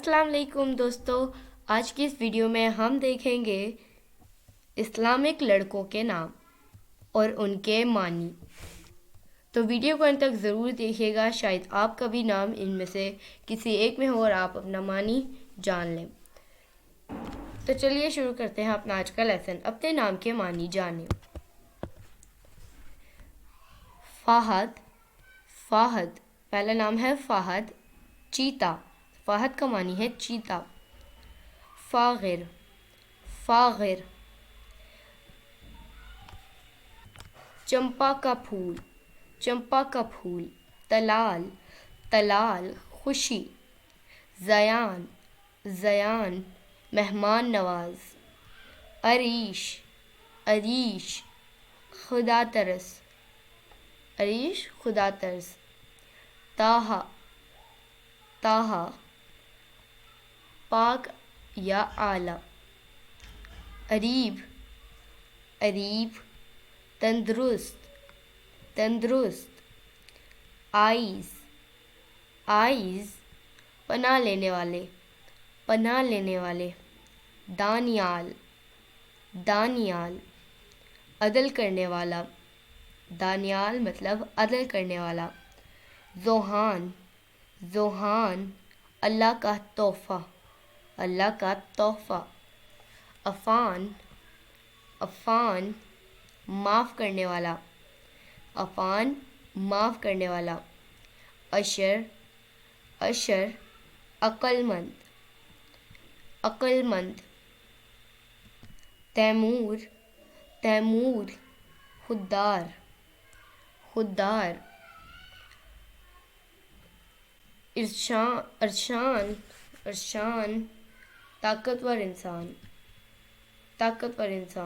अस्सलाम वालेकुम दोस्तों, आज की इस वीडियो में हम देखेंगे इस्लामिक लड़कों के नाम और उनके मानी। तो वीडियो को अंत तक ज़रूर देखिएगा, शायद आपका भी नाम इनमें से किसी एक में हो और आप अपना मानी जान लें। तो चलिए शुरू करते हैं अपना आज का लेसन। अपने नाम के मानी जानें। फ़ाहद, फ़ाहद पहला नाम है फ़ाहद। चीता, फ़ाहद का मानी है चीता। फ़ागिर, फ़ागिर चंपा का फूल, चंपा का फूल। तलाल, तलाल खुशी। ज़यान, ज़यान मेहमान नवाज। अरीश, अरीश खुदा तरस, अरीश खुदा तरस। ताहा, ताहा पाक या आला। अरीब, अरीब तंदुरुस्त, तंदुरुस्त। आइज़, आइज़ पनाह लेने वाले, पनाह लेने वाले। दानियाल, दानियाल अदल करने वाला। दानियाल मतलब अदल करने वाला। जोहान, जोहान अल्लाह का तोहफ़ा, अल्लाह का तोहफ़ा। अफ़ान, अफ़ान माफ़ करने वाला, अफ़ान माफ़ करने वाला। अशर, अशर अक्लमंद, अक्लमंद। तैमूर, तैमूर खुद्दार, खुद्दार। इरशान, अरशान, अरशान ताकतवर इंसान, ताकतवर इंसान।